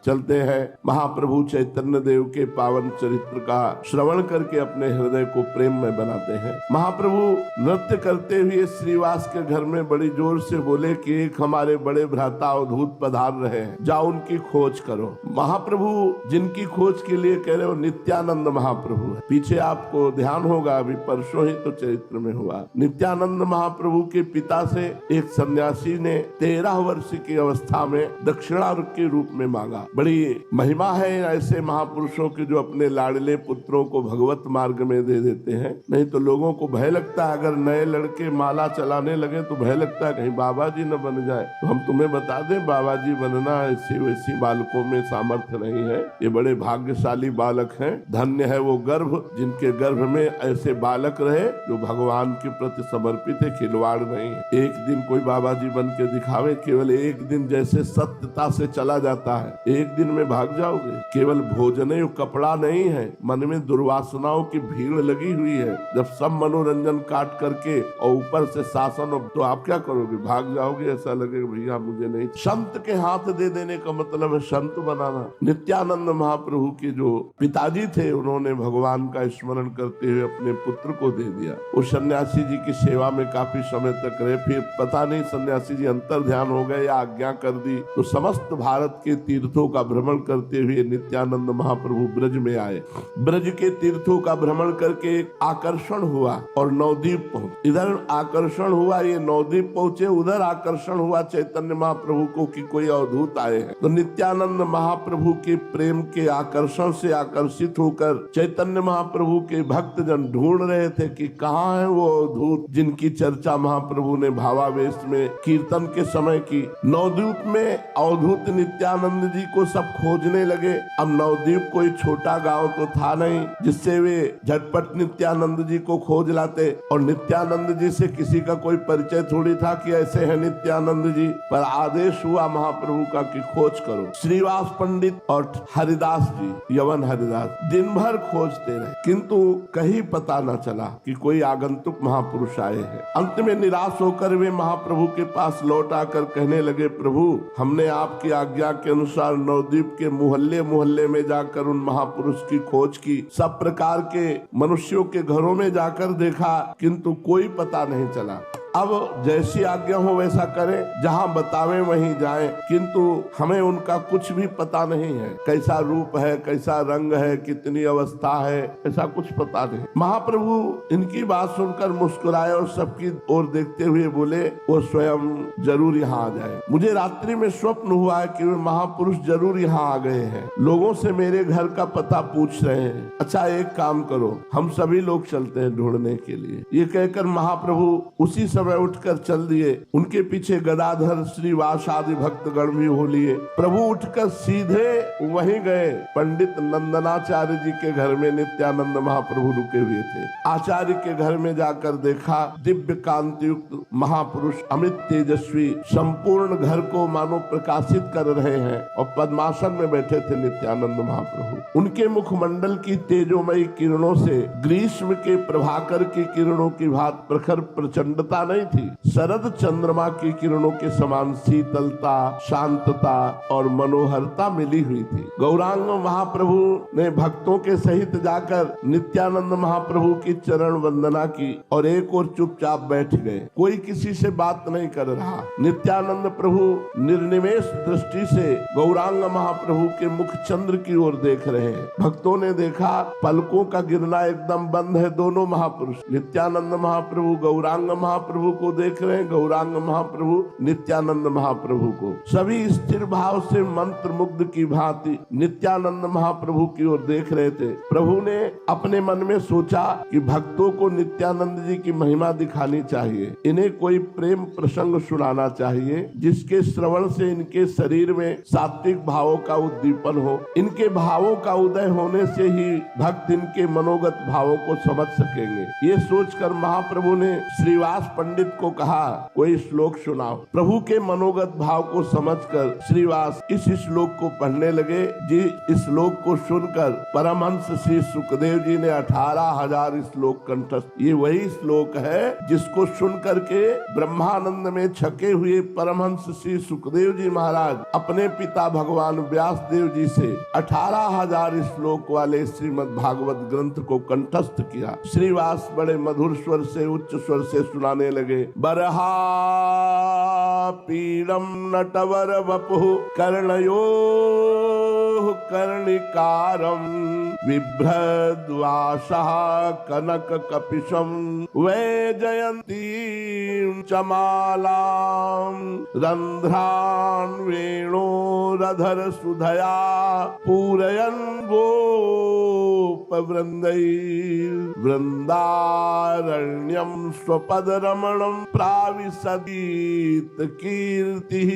चलते हैं महाप्रभु चैतन्य देव के पावन चरित्र का श्रवण करके अपने हृदय को प्रेम में बनाते हैं। महाप्रभु नृत्य करते हुए श्रीवास के घर में बड़ी जोर से बोले कि एक हमारे बड़े भ्राता अवधूत पधार रहे हैं, जाओ उनकी खोज करो। महाप्रभु जिनकी खोज के लिए कह रहे हो नित्यानंद महाप्रभु है। पीछे आपको ध्यान होगा, अभी परसों ही तो चरित्र में हुआ, नित्यानंद महाप्रभु के पिता से एक सन्यासी ने 13 वर्ष की अवस्था में दक्षिणा के रूप में मांगा। बड़ी महिमा है ऐसे महापुरुषों की जो अपने लाडले पुत्रों को भगवत मार्ग में दे देते हैं। नहीं तो लोगों को भय लगता है, अगर नए लड़के माला चलाने लगे तो भय लगता है कहीं बाबा जी न बन जाए। तो हम तुम्हें बता दें, बाबा जी बनना ऐसी वैसी बालकों में सामर्थ्य नहीं है। ये बड़े भाग्यशाली बालक हैं। धन्य है वो गर्भ जिनके गर्भ में ऐसे बालक रहे जो भगवान के प्रति समर्पित है, खिलवाड़ नहीं है। एक दिन कोई बाबा जी बन के दिखावे, केवल एक दिन जैसे सत्यता से चला जाता है, एक दिन में भाग जाओगे। केवल भोजन ही कपड़ा नहीं है, मन में दुर्वासनाओं की भीड़ लगी हुई है। जब सब मनोरंजन काट करके और ऊपर से शासन, तो आप क्या करोगे? भाग जाओगे। ऐसा लगेगा भैया मुझे नहीं। संत के हाथ दे देने का मतलब है संत बनाना। नित्यानंद महाप्रभु के जो पिताजी थे, उन्होंने भगवान का स्मरण करते हुए अपने पुत्र को दे दिया। वो सन्यासी जी की सेवा में काफी समय तक रहे। फिर पता नहीं सन्यासी जी अंतर ध्यान हो गए या आज्ञा कर दी, तो समस्त भारत के तीर्थों का भ्रमण करते हुए नित्यानंद महाप्रभु ब्रज में आए। ब्रज के तीर्थों का भ्रमण करके एक आकर्षण हुआ और नवद्वीप पहुंचे। इधर आकर्षण हुआ, ये नवद्वीप पहुंचे, उधर आकर्षण हुआ चैतन्य महाप्रभु को कि कोई अवधूत आए हैं। तो नित्यानंद महाप्रभु के प्रेम के आकर्षण से आकर्षित होकर चैतन्य महाप्रभु के भक्तजन ढूंढ रहे थे कि कहाँ है वो अवधूत जिनकी चर्चा महाप्रभु ने भावावेश में कीर्तन के समय की। नवद्वीप में अवधूत नित्यानंद जी को सब खोजने लगे। अब नवद्वीप कोई छोटा गांव तो था नहीं जिससे वे झटपट नित्यानंद जी को खोज लाते, और नित्यानंद जी से किसी का कोई परिचय थोड़ी था कि ऐसे है नित्यानंद जी। पर आदेश हुआ महाप्रभु का कि खोज करो। श्रीवास पंडित और हरिदास जी, यवन हरिदास, दिन भर खोजते रहे, किंतु कहीं पता न चला कि कोई आगंतुक महापुरुष आए हैं। अंत में निराश होकर वे महाप्रभु के पास लौट आकर कहने लगे, प्रभु हमने आपकी आज्ञा के अनुसार नवद्वीप के मोहल्ले मोहल्ले में जाकर उन महापुरुष की खोज की, सब प्रकार के मनुष्यों के घरों में जाकर देखा, किंतु कोई पता नहीं चला। अब जैसी आज्ञा हो वैसा करें, जहाँ बतावे वहीं जाएं, किंतु हमें उनका कुछ भी पता नहीं है। कैसा रूप है, कैसा रंग है, कितनी अवस्था है, ऐसा कुछ पता नहीं। महाप्रभु इनकी बात सुनकर मुस्कुराए और सबकी ओर देखते हुए बोले, वो स्वयं जरूर यहाँ आ जाए। मुझे रात्रि में स्वप्न हुआ है कि वे महापुरुष जरूर यहाँ आ गए हैं, लोगों से मेरे घर का पता पूछ रहे हैं। अच्छा एक काम करो, हम सभी लोग चलते हैं ढूंढने के लिए। ये कहकर महाप्रभु उसी समय उठकर चल दिए। उनके पीछे गदाधर, श्रीवास आदि भक्तगण भी हो लिए। प्रभु उठकर सीधे वहीं गए। पंडित नंदनाचार्य जी के घर में नित्यानंद महाप्रभु रुके हुए थे। आचार्य के घर में जाकर देखा, दिव्य कांति युक्त महापुरुष अमृत तेजस्वी संपूर्ण घर को मानो प्रकाशित कर रहे हैं, और पद्मासन में बैठे थे नित्यानंद महाप्रभु। उनके मुखमंडल की तेजोमयी किरणों से ग्रीष्म के प्रभाकर की किरणों की भांति प्रखर प्रचंडता नहीं थी, शरद चंद्रमा की किरणों के समान शीतलता, शांतता और मनोहरता मिली हुई थी। गौरांग महाप्रभु ने भक्तों के सहित जाकर नित्यानंद महाप्रभु की चरण वंदना की और एक और चुपचाप बैठ गए। कोई किसी से बात नहीं कर रहा। नित्यानंद प्रभु निर्निमेष दृष्टि से गौरांग महाप्रभु के मुख चंद्र की ओर देख रहे हैं। भक्तों ने देखा पलकों का गिरना एकदम बंद है। दोनों महापुरुष, नित्यानंद महाप्रभु गौरांग महाप्रभु को देख रहे हैं, गौरांग महाप्रभु नित्यानंद महाप्रभु को। सभी स्थिर भाव से मंत्र मुग्ध की भांति नित्यानंद महाप्रभु की ओर देख रहे थे। प्रभु ने अपने मन में सोचा कि भक्तों को नित्यानंद जी की महिमा दिखानी चाहिए, इन्हें कोई प्रेम प्रसंग सुनाना चाहिए जिसके श्रवण से इनके शरीर में सात्विक भावों का उद्दीपन हो। इनके भावों का उदय होने से ही भक्त इनके मनोगत भावों को समझ सकेंगे। ये सोचकर महाप्रभु ने श्रीवास पंडित को कहा कोई श्लोक सुनाओ। प्रभु के मनोगत भाव को समझकर श्रीवास इस श्लोक को पढ़ने लगे। जी इस श्लोक को सुनकर परमहंस श्री सुखदेव जी ने 18,000 श्लोक कंठस्थ। ये वही श्लोक है जिसको सुन करके ब्रह्मानंद में छके हुए परमहंस श्री सुखदेव जी महाराज अपने पिता भगवान व्यास देव जी से 18,000 श्लोक वाले श्रीमद् भागवत ग्रंथ को कंठस्थ किया। श्रीवास बड़े मधुर स्वर से उच्च स्वर से सुनाने लगे। बरहा पीड़म नटवर वपुः कर्णयोः कर्णिकारं बिभ्रद्वासः कनक कपिशं वैजयन्तीं चमालां रन्ध्रान् वेणोरधर सुधया पूरयन् गोपवृन्दैर्वृन्दारण्यं स्वपदरमणं प्राविशदीत कीर्तिः।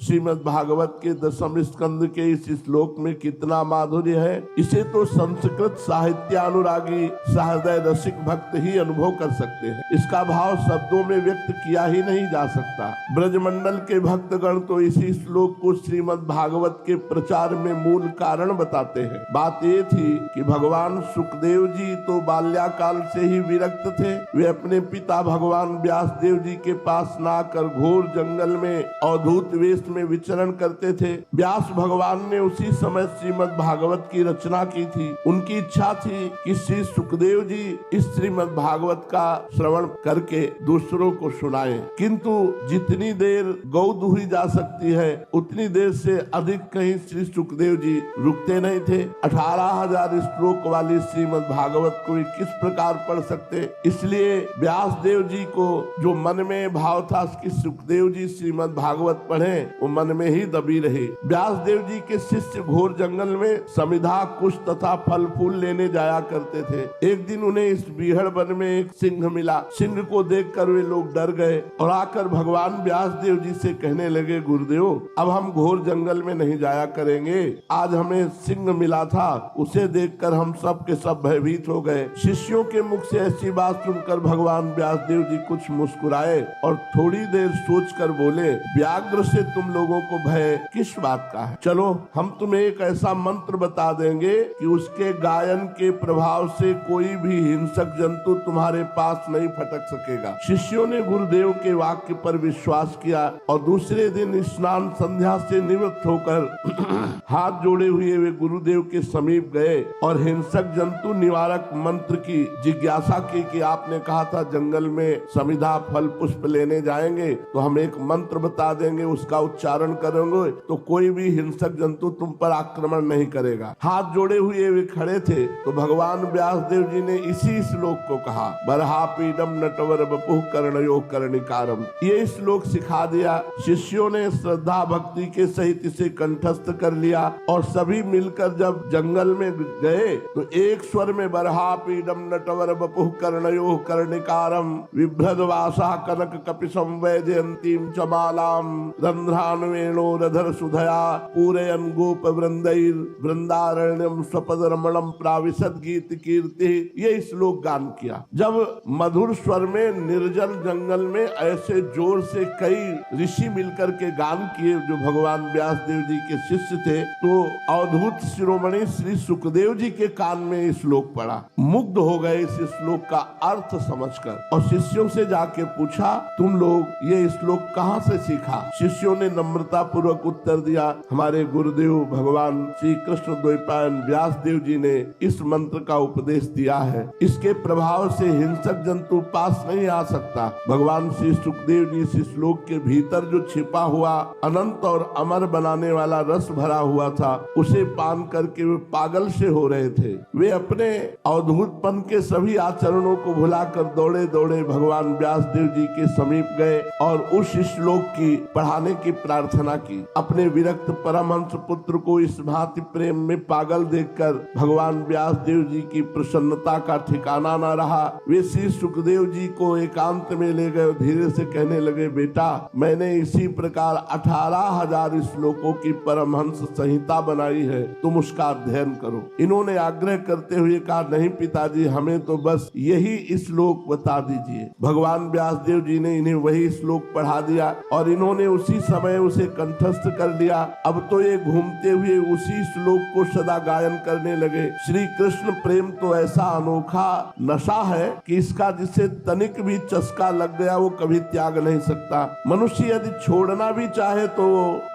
श्रीमद् भागवत के 10वें स्कंद के इस श्लोक में कितना माधुर्य है। इसे तो संस्कृत साहित्यानुरागी सहृदय रसिक भक्त ही अनुभव कर सकते हैं। इसका भाव शब्दों में व्यक्त किया ही नहीं जा सकता। ब्रजमंडल के भक्तगण तो इसी श्लोक को श्रीमद् भागवत के प्रचार में मूल कारण बताते हैं। बात ये थी कि भगवान सुखदेव जी तो बाल्याकाल से ही विरक्त थे। वे अपने पिता भगवान व्यास देव जी के पास न आकर घोर जंगल में अवधूत वेश में विचरण करते थे। व्यास भगवान ने उसी समय श्रीमद् भागवत की रचना की थी। उनकी इच्छा थी कि श्री सुखदेव जी इस श्रीमद् भागवत का श्रवण करके दूसरों को सुनाएं, किंतु जितनी देर गौ दूही जा सकती है उतनी देर से अधिक कहीं श्री सुखदेव जी रुकते नहीं थे। 18,000 श्लोक वाली श्रीमद् भागवत को किस प्रकार पढ़ सकते। इसलिए व्यास देव जी को जो मन में भाव था कि सुखदेव जी श्रीमद् भागवत पढ़े, वो मन में ही दबी रही। व्यास देव जी के शिष्य घोर जंगल में समिधा कुश तथा फल फूल लेने जाया करते थे। एक दिन उन्हें इस बीहड़ वन में एक सिंह मिला। सिंह को देखकर वे लोग डर गए और आकर भगवान व्यास देव जी से कहने लगे, गुरुदेव अब हम घोर जंगल में नहीं जाया करेंगे। आज हमें सिंह मिला था, उसे देखकर हम सब के सब भयभीत हो गए। शिष्यों के मुख से ऐसी बात सुनकर भगवान व्यास देव जी कुछ मुस्कुराए और थोड़ी देर सोचकर बोले, व्याघ्र से तुम लोगों को भय किस बात का है। चलो हम तुम्हें एक ऐसा मंत्र बता देंगे कि उसके गायन के प्रभाव से कोई भी हिंसक जंतु तुम्हारे पास नहीं फटक सकेगा। शिष्यों ने गुरुदेव के वाक्य पर विश्वास किया और दूसरे दिन स्नान संध्या से निवृत्त होकर हाथ जोड़े हुए वे गुरुदेव के समीप गए और हिंसक जंतु निवारक मंत्र की जिज्ञासा की कि आपने कहा था जंगल में समिधा फल पुष्प लेने जाएंगे तो हम एक मंत्र बता देंगे, उसका उच्चारण करेंगे तो कोई भी हिंसक जंतु तुम पर आक्रमण नहीं करेगा। हाथ जोड़े हुए वे खड़े थे तो भगवान व्यास देव जी ने इसी श्लोक को कहा, बरहा पीडम नटवर वपुः कर्णयो कर्णिकारम। ये श्लोक सिखा दिया। शिष्यों ने श्रद्धा भक्ति के सहित इसे कंठस्थ कर लिया और सभी मिलकर जब जंगल में गए तो एक स्वर में बरहा पीडम नटवर वपुः कर्णयो कर्णिकारम बिभ्रद्वासः कनक कपिशं वैजयन्तीं चमालां रन्ध्रान् वेणोरधर सुधया पूरयन् गोपवृन्दैर्वृन्दारण्यं स्वपदरमणं प्राविशद गीत कीर्ति। ये श्लोक गान किया। जब मधुर स्वर में निर्जल जंगल में ऐसे जोर से कई ऋषि मिलकर के गान किए जो भगवान व्यास देव जी के शिष्य थे, तो अवधूत शिरोमणि श्री सुखदेव जी के कान में ये श्लोक पड़ा। मुग्ध हो गए इस श्लोक का अर्थ समझकर और शिष्यों से जाके पूछा, तुम लोग ये श्लोक कहाँ से सीखा। शिष्यों ने नम्रता पूर्वक उत्तर दिया, हमारे गुरुदेव भगवान श्री कृष्ण द्वैपायन व्यास देव जी ने इस मंत्र का उपदेश दिया है। इसके प्रभाव से हिंसक जंतु पास नहीं आ सकता। भगवान श्री सुखदेव जी इस श्लोक के भीतर जो छिपा हुआ अनंत और अमर बनाने वाला रस भरा हुआ था, उसे पान करके वे पागल से हो रहे थे। वे अपने अवधूतपन के सभी आचरणों को भुलाकर दौड़े दौड़े भगवान व्यास देव जी के समीप गए और उस श्लोक की पढ़ाने की प्रार्थना की। अपने विरक्त परमहंस पुत्र को को इस भांति प्रेम में पागल देखकर भगवान व्यास देव जी की प्रसन्नता का ठिकाना न रहा। वे श्री सुखदेव जी को एकांत में ले गए, धीरे से कहने लगे, बेटा मैंने इसी प्रकार 18,000 श्लोकों की परमहंस संहिता बनाई है, तुम उसका अध्ययन करो। इन्होंने आग्रह करते हुए कहा, नहीं पिताजी, हमें तो बस यही श्लोक बता दीजिए। भगवान व्यास देव जी ने इन्हें वही श्लोक पढ़ा दिया और इन्होंने उसी समय उसे कंठस्थ कर दिया। अब तो ये घूमते हुए उसी श्लोक को सदा गायन करने लगे। श्री कृष्ण प्रेम तो ऐसा अनोखा नशा है कि इसका जिसे तनिक भी चस्का लग गया वो कभी त्याग नहीं सकता। मनुष्य यदि छोड़ना भी चाहे तो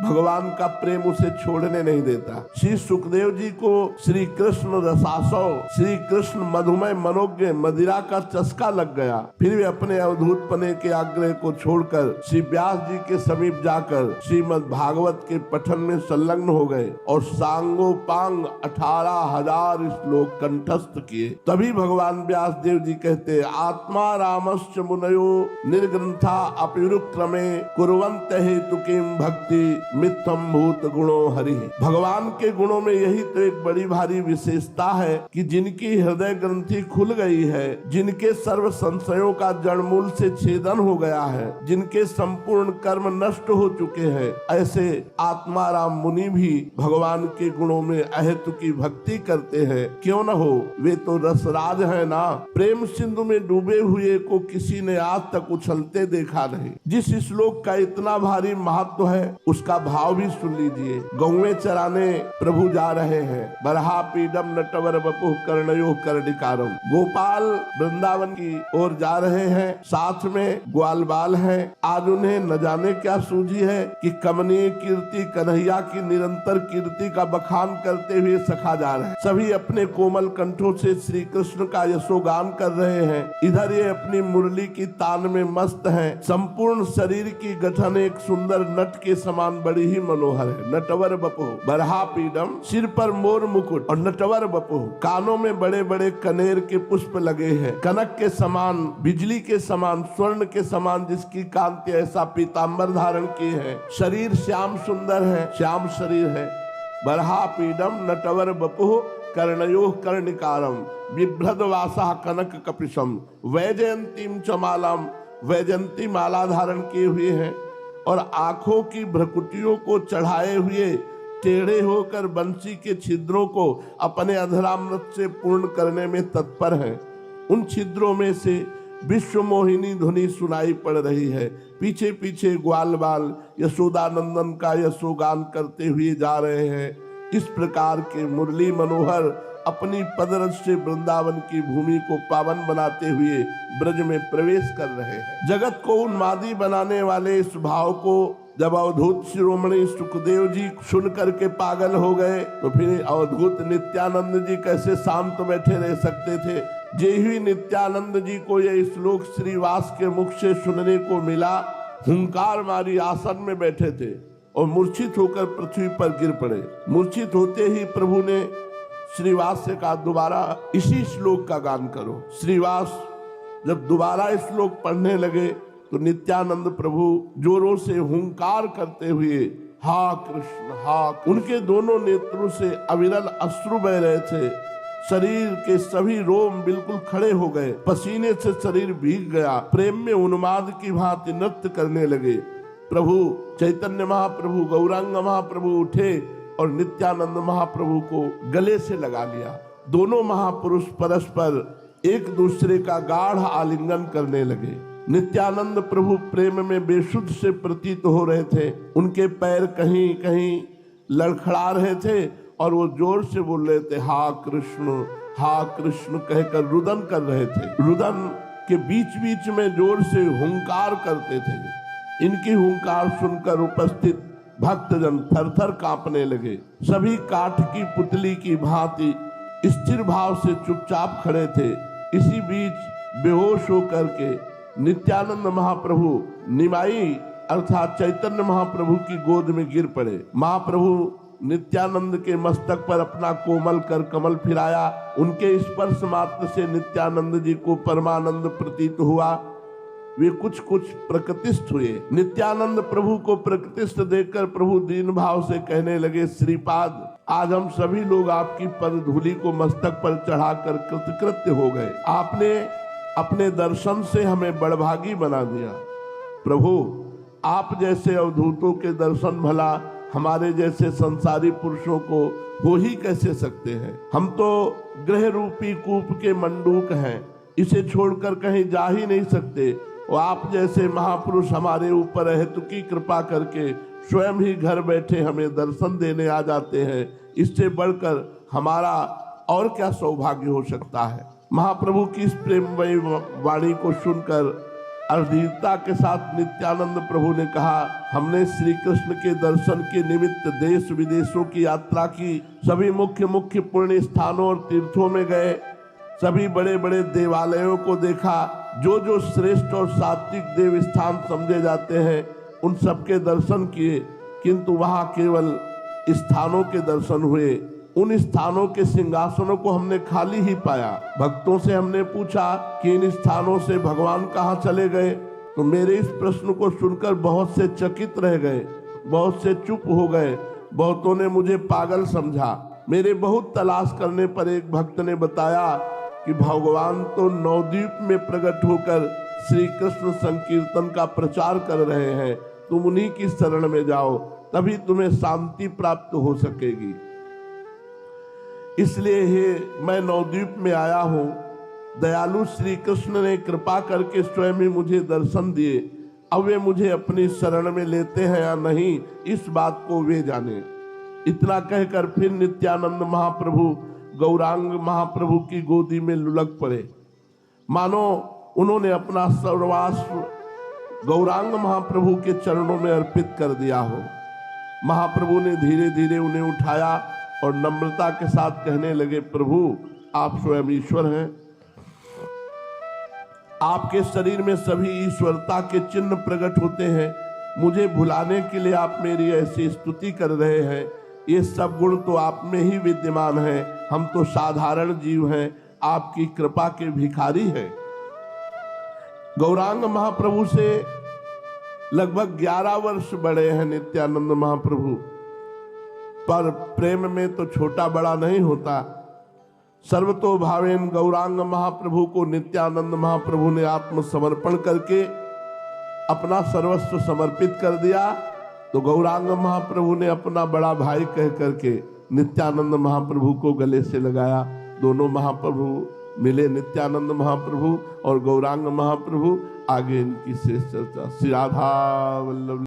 भगवान का प्रेम उसे छोड़ने नहीं देता। श्री सुखदेव जी को श्री कृष्ण रसासव, श्री कृष्ण मधुमय मनोज्ञ मदिरा का चस्का लग गया। फिर वे अपने अवधूत पने के आग्रह को छोड़कर श्री व्यास जी के समीप जाकर श्रीमद् भागवत के पठन में संलग्न हो गए और सांगोपांग 18,000 श्लोक कंठस्थ किए। तभी भगवान व्यास देव जी कहते, आत्मा रामश्च मुनयो निर्ग्रंथा अपिरुक्रमे कुर्वन्त हेतुकीं भक्ति मिथ्यम भूत गुणो हरि। भगवान के गुणों में यही तो एक बड़ी भारी विशेषता है कि जिनकी हृदय ग्रंथि खुल गई है, जिनके सर्व संशयों का जड़मूल से छेदन हो गया है, जिनके संपूर्ण कर्म नष्ट हो चुके हैं, ऐसे आत्माराम मुनि भी भगवान के गुणों में अहेतु की भक्ति करते हैं। क्यों न हो, वे तो रसराज है ना। प्रेम सिंधु में डूबे हुए को किसी ने आज तक उछलते देखा नहीं। जिस श्लोक का इतना भारी महत्व है उसका भाव भी सुन लीजिए। गौवें चराने प्रभु जा रहे हैं, बरहा पीडम नटवर बपुः कर्णयो कर्णिकारम। गोपाल वृंदावन की ओर जा रहे हैं, साथ में ग्वाल बाल है। आज उन्हें न जाने क्या सूझी है कि कमनीय कीर्ति कन्हैया की निरंतर कीर्ति का बखान करते हुए सखा जा रहे हैं। सभी अपने कोमल कंठों से श्री कृष्ण का यशोगान कर रहे हैं। इधर ये अपनी मुरली की तान में मस्त हैं। संपूर्ण शरीर की गठन एक सुंदर नट के समान बड़ी ही मनोहर है। नटवर बपुः बरहा पीडम, सिर पर मोर मुकुट, और नटवर बपुः कानों में बड़े बड़े कनेर के पुष्प लगे हैं। कनक के समान, बिजली के समान, स्वर्ण के समान जिसकी कांति ऐसा पीतांबर धारण की है। शरीर श्याम सुंदर है, श्याम शरीर है। बरहा पीडम नटवर बपुः कर्णयो कर्णिकारम बिभ्रदवासा कनक कपिशम वैजयंतीम चमालम, वैजयंती माला धारण किए हुए हैं और आंखों की भ्रकुटियों को चढ़ाए हुए टेढ़े होकर बंसी के छिद्रों को अपने अधरामृत से पूर्ण करने में तत्पर हैं। उन छिद्रों में से विश्व मोहिनी ध्वनि सुनाई पड़ रही है। पीछे पीछे ग्वाल बाल यशोदानंदन का यशोगान करते हुए जा रहे हैं। इस प्रकार के मुरली मनोहर अपनी पदरज से वृंदावन की भूमि को पावन बनाते हुए ब्रज में प्रवेश कर रहे हैं। जगत को उन्मादी बनाने वाले इस भाव को जब अवधूत शिरोमणि सुखदेव जी सुन करके पागल हो गए तो फिर अवधूत नित्यानंद जी कैसे शांत बैठे रह सकते थे। जे ही नित्यानंद जी को यह श्लोक श्रीवास के मुख से सुनने को मिला, हुंकार मारी आसन में बैठे थे और मूर्छित होकर पृथ्वी पर गिर पड़े। मूर्छित होते ही प्रभु ने श्रीवास से कहा, दोबारा इसी श्लोक का गान करो। श्रीवास जब दोबारा श्लोक पढ़ने लगे तो नित्यानंद प्रभु जोरों से हुंकार करते हुए हा कृष्ण हा। उनके दोनों नेत्रों से अविरल अश्रु बह रहे थे। शरीर के सभी रोम बिल्कुल खड़े हो गए, पसीने से शरीर भीग गया। प्रेम में उन्माद की भांति नृत्य करने लगे। प्रभु चैतन्य महाप्रभु, गौरांग महाप्रभु उठे और नित्यानंद महाप्रभु को गले से लगा लिया। दोनों महापुरुष परस्पर एक दूसरे का गाढ़ आलिंगन करने लगे। नित्यानंद प्रभु प्रेम में बेसुध से प्रतीत हो रहे थे। उनके पैर कहीं कहीं लड़खड़ा रहे थे और वो जोर से बोल रहे थे हा कृष्ण कहकर रुदन कर रहे थे। रुदन के बीच बीच में जोर से हुंकार करते थे। इनकी हुंकार सुनकर उपस्थित भक्तजन थरथर कांपने लगे। सभी काठ की पुतली की भांति स्थिर भाव से चुपचाप खड़े थे। इसी बीच बेहोश होकर के नित्यानंद महाप्रभु निमाई अर्थात चैतन्य महाप्रभु की गोद में गिर पड़े। महाप्रभु नित्यानंद के मस्तक पर अपना कोमल कर कमल फिराया। उनके स्पर्श मात्र से नित्यानंद जी को परमानंद प्रतीत हुआ। वे कुछ प्रकृतिस्थ हुए। नित्यानंद प्रभु को प्रकृतिस्थ देखकर प्रभु दीन भाव से कहने लगे, श्रीपाद आज हम सभी लोग आपकी पद धूलि को मस्तक पर चढ़ाकर कृतकृत्य हो गए। आपने अपने दर्शन से हमें बड़भागी बना दिया। प्रभु, आप जैसे अवधूतों के दर्शन भला हमारे जैसे संसारी पुरुषों को हो ही कैसे सकते हैं। हम तो ग्रह रूपी कूप के मंडूक हैं, इसे छोड़कर कहीं जा ही नहीं सकते। और आप जैसे महापुरुष हमारे ऊपर अहेतुकी कृपा करके स्वयं ही घर बैठे हमें दर्शन देने आ जाते हैं। इससे बढ़कर हमारा और क्या सौभाग्य हो सकता है। महाप्रभु की इस प्रेममयी वाणी को सुनकर अधीरता के साथ नित्यानंद प्रभु ने कहा, हमने श्री कृष्ण के दर्शन के निमित्त देश विदेशों की यात्रा की, सभी मुख्य मुख्य पुण्य स्थानों और तीर्थों में गए, सभी बड़े बड़े देवालयों को देखा, जो जो श्रेष्ठ और सात्विक देव स्थान समझे जाते हैं उन सबके दर्शन किए, किंतु वहां केवल स्थानों के दर्शन हुए। उन स्थानों के सिंहासनों को हमने खाली ही पाया। भक्तों से हमने पूछा कि इन स्थानों से भगवान कहाँ चले गए, तो मेरे इस प्रश्न को सुनकर बहुत से चकित रह गए, बहुत से चुप हो गए, बहुतों ने मुझे पागल समझा। मेरे बहुत तलाश करने पर एक भक्त ने बताया कि भगवान तो नवद्वीप में प्रकट होकर श्री कृष्ण संकीर्तन का प्रचार कर रहे हैं, तुम उन्हीं की शरण में जाओ, तभी तुम्हें शांति प्राप्त हो सकेगी। इसलिए हे मैं नवद्वीप में आया हूँ। दयालु श्री कृष्ण ने कृपा करके स्वयं ही मुझे दर्शन दिए। अब वे मुझे अपनी शरण में लेते हैं या नहीं, इस बात को वे जाने। इतना कहकर फिर नित्यानंद महाप्रभु गौरांग महाप्रभु की गोदी में लुढ़क पड़े, मानो उन्होंने अपना सर्वस्व गौरांग महाप्रभु के चरणों में अर्पित कर दिया हो। महाप्रभु ने धीरे धीरे उन्हें उठाया और नम्रता के साथ कहने लगे, प्रभु आप स्वयं ईश्वर हैं, आपके शरीर में सभी ईश्वरता के चिन्ह प्रकट होते हैं। मुझे भुलाने के लिए आप मेरी ऐसी स्तुति कर रहे हैं। ये सब गुण तो आप में ही विद्यमान है, हम तो साधारण जीव हैं, आपकी कृपा के भिखारी हैं। गौरांग महाप्रभु से लगभग 11 वर्ष बड़े हैं नित्यानंद महाप्रभु, पर प्रेम में तो छोटा बड़ा नहीं होता। सर्वतो भावेन गौरांग महाप्रभु को नित्यानंद महाप्रभु ने आत्मसमर्पण करके अपना सर्वस्व समर्पित कर दिया। तो गौरांग महाप्रभु ने अपना बड़ा भाई कह करके नित्यानंद महाप्रभु को गले से लगाया। दोनों महाप्रभु मिले, नित्यानंद महाप्रभु और गौरांग महाप्रभु। आगे इनकी शेष चर्चा। श्री राधा वल्लभ।